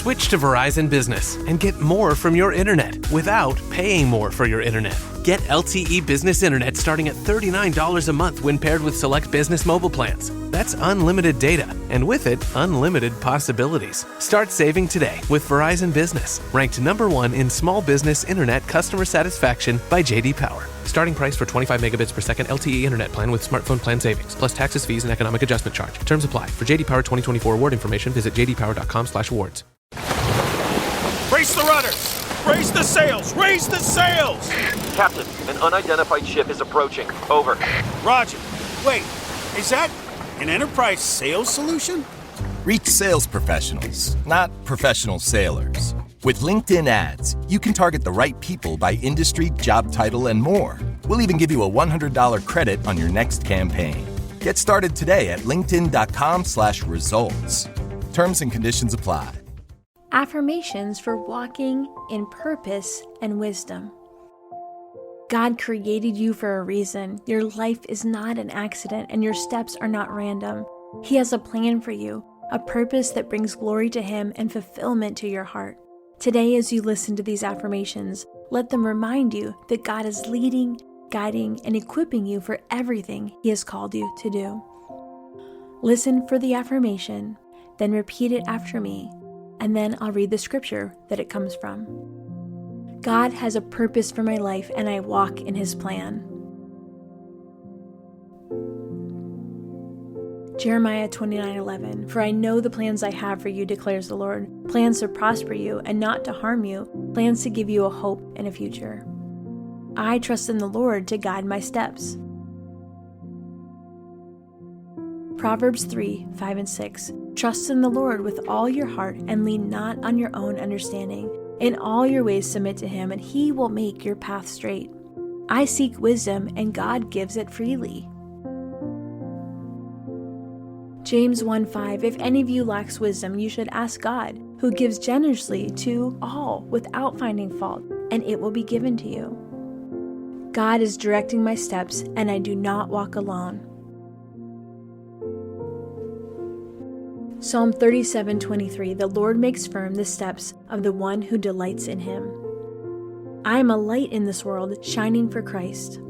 Switch to Verizon Business and get more from your internet without paying more for your internet. Get LTE Business Internet starting at $39 a month when paired with select business mobile plans. That's unlimited data, and with it, unlimited possibilities. Start saving today with Verizon Business, ranked #1 in small business internet customer satisfaction by J.D. Power. Starting price for 25 megabits per second LTE internet plan with smartphone plan savings, plus taxes, fees, and economic adjustment charge. Terms apply. For J.D. Power 2024 award information, visit jdpower.com/awards. Brace the rudders! Raise the sails! Raise the sails! Captain, an unidentified ship is approaching. Over. Roger. Wait, is that an enterprise sales solution? Reach sales professionals, not professional sailors. With LinkedIn ads, you can target the right people by industry, job title, and more. We'll even give you a $100 credit on your next campaign. Get started today at linkedin.com/results. Terms and conditions apply. Affirmations for walking in purpose and wisdom. God created you for a reason. Your life is not an accident, and your steps are not random. He has a plan for you, a purpose that brings glory to Him and fulfillment to your heart. Today, as you listen to these affirmations, let them remind you that God is leading, guiding, and equipping you for everything He has called you to do. Listen for the affirmation, then repeat it after me, and then I'll read the scripture that it comes from. God has a purpose for my life, and I walk in His plan. Jeremiah 29:11, For I know the plans I have for you, declares the Lord, plans to prosper you and not to harm you, plans to give you a hope and a future. I trust in the Lord to guide my steps. Proverbs 3:5-6, Trust in the Lord with all your heart and lean not on your own understanding. In all your ways submit to Him, and He will make your path straight. I seek wisdom, and God gives it freely. James 1:5, If any of you lacks wisdom, you should ask God, who gives generously to all without finding fault, and it will be given to you. God is directing my steps, and I do not walk alone. Psalm 37:23, The Lord makes firm the steps of the one who delights in Him. I am a light in this world, shining for Christ.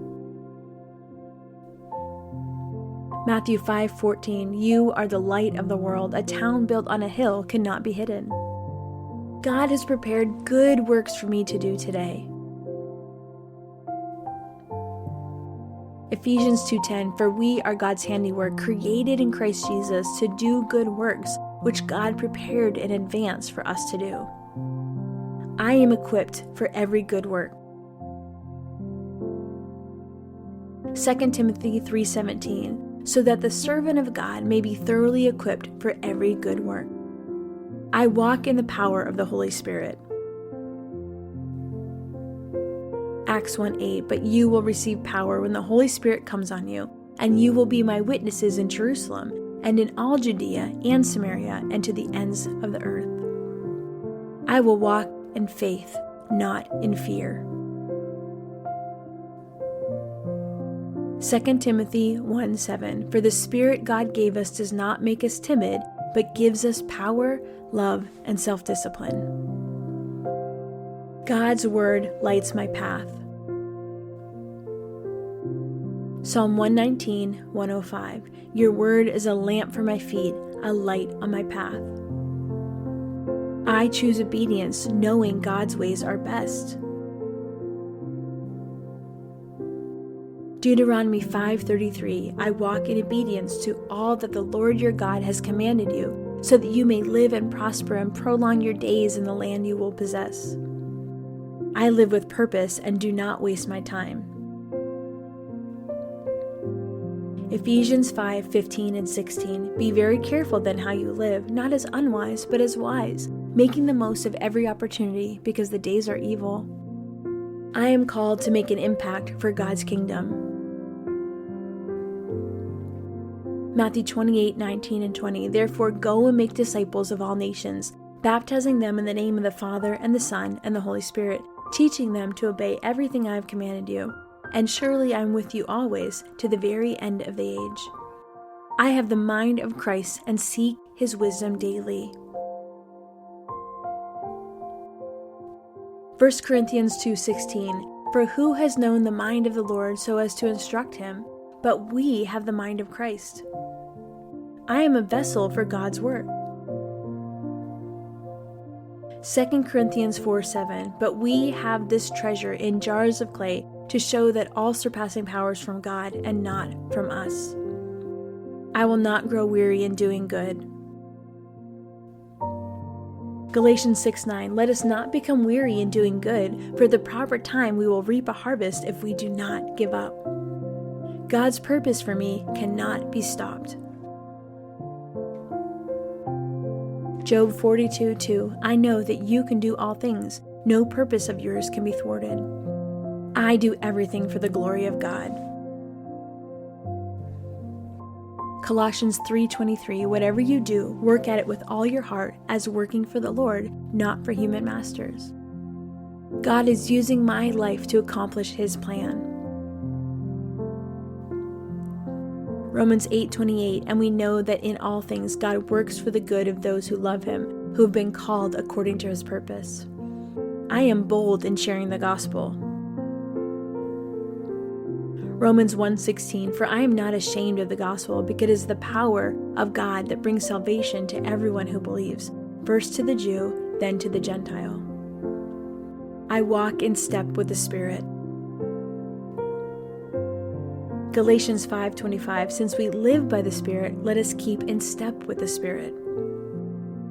Matthew 5:14, You are the light of the world. A town built on a hill cannot be hidden. God has prepared good works for me to do today. Ephesians 2:10, For we are God's handiwork, created in Christ Jesus to do good works, which God prepared in advance for us to do. I am equipped for every good work. 2 Timothy 3:17, So that the servant of God may be thoroughly equipped for every good work. I walk in the power of the Holy Spirit. Acts 1:8, But you will receive power when the Holy Spirit comes on you, and you will be my witnesses in Jerusalem, and in all Judea and Samaria, and to the ends of the earth. I will walk in faith, not in fear. 2 Timothy 1:7, For the Spirit God gave us does not make us timid, but gives us power, love, and self-discipline. God's word lights my path. Psalm 119:105, Your word is a lamp for my feet, a light on my path. I choose obedience, knowing God's ways are best. Deuteronomy 5:33, I walk in obedience to all that the Lord your God has commanded you, so that you may live and prosper and prolong your days in the land you will possess. I live with purpose and do not waste my time. Ephesians 5:15-16, Be very careful then how you live, not as unwise, but as wise, making the most of every opportunity, because the days are evil. I am called to make an impact for God's kingdom. Matthew 28:19-20, Therefore go and make disciples of all nations, baptizing them in the name of the Father and the Son and the Holy Spirit, teaching them to obey everything I have commanded you. And surely I am with you always, to the very end of the age. I have the mind of Christ and seek His wisdom daily. 1 Corinthians 2:16, "For who has known the mind of the Lord so as to instruct him? But we have the mind of Christ." I am a vessel for God's work. 2 Corinthians 4:7, "But we have this treasure in jars of clay to show that all surpassing power is from God and not from us." I will not grow weary in doing good. Galatians 6:9, "Let us not become weary in doing good, for at the proper time we will reap a harvest if we do not give up." God's purpose for me cannot be stopped. Job 42:2, "I know that you can do all things. No purpose of yours can be thwarted." I do everything for the glory of God. Colossians 3:23, "Whatever you do, work at it with all your heart, as working for the Lord, not for human masters." God is using my life to accomplish His plan. Romans 8:28, "And we know that in all things God works for the good of those who love Him, who have been called according to His purpose." I am bold in sharing the gospel. Romans 1:16, "For I am not ashamed of the gospel, because it is the power of God that brings salvation to everyone who believes, first to the Jew, then to the Gentile." I walk in step with the Spirit. Galatians 5:25, "Since we live by the Spirit, let us keep in step with the Spirit."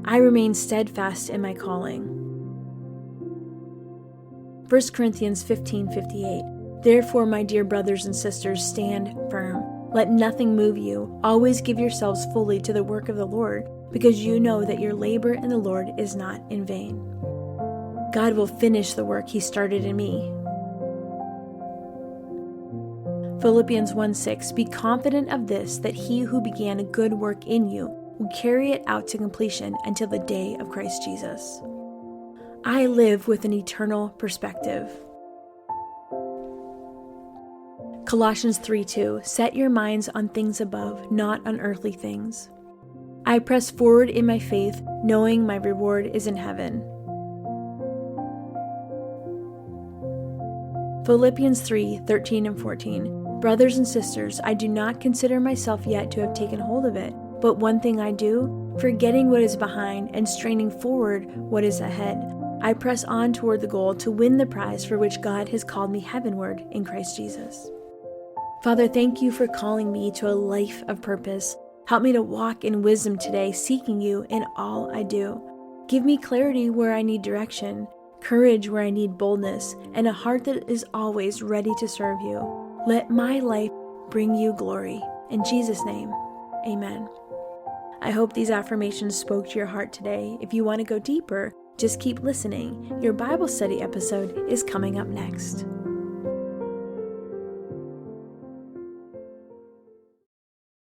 I remain steadfast in my calling. 1 Corinthians 15:58, "Therefore, my dear brothers and sisters, stand firm. Let nothing move you. Always give yourselves fully to the work of the Lord, because you know that your labor in the Lord is not in vain." God will finish the work He started in me. Philippians 1:6, "Be confident of this, that He who began a good work in you will carry it out to completion until the day of Christ Jesus." I live with an eternal perspective. Colossians 3:2, "Set your minds on things above, not on earthly things." I press forward in my faith, knowing my reward is in heaven. Philippians 3:13 and 14, "Brothers and sisters, I do not consider myself yet to have taken hold of it, but one thing I do, forgetting what is behind and straining forward what is ahead, I press on toward the goal to win the prize for which God has called me heavenward in Christ Jesus." Father, thank you for calling me to a life of purpose. Help me to walk in wisdom today, seeking you in all I do. Give me clarity where I need direction, courage where I need boldness, and a heart that is always ready to serve you. Let my life bring you glory. In Jesus' name, amen. I hope these affirmations spoke to your heart today. If you want to go deeper, just keep listening. Your Bible study episode is coming up next.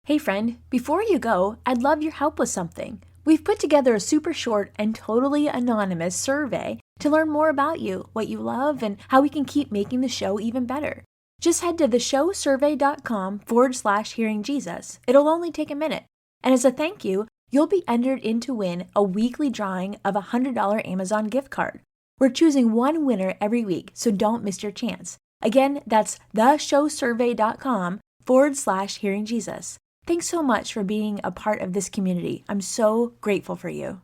Hey friend, before you go, I'd love your help with something. We've put together a super short and totally anonymous survey to learn more about you, what you love, and how we can keep making the show even better. Just head to theshowsurvey.com/hearingjesus. It'll only take a minute. And as a thank you, you'll be entered in to win a weekly drawing of a $100 Amazon gift card. We're choosing one winner every week, so don't miss your chance. Again, that's theshowsurvey.com/hearingjesus. Thanks so much for being a part of this community. I'm so grateful for you.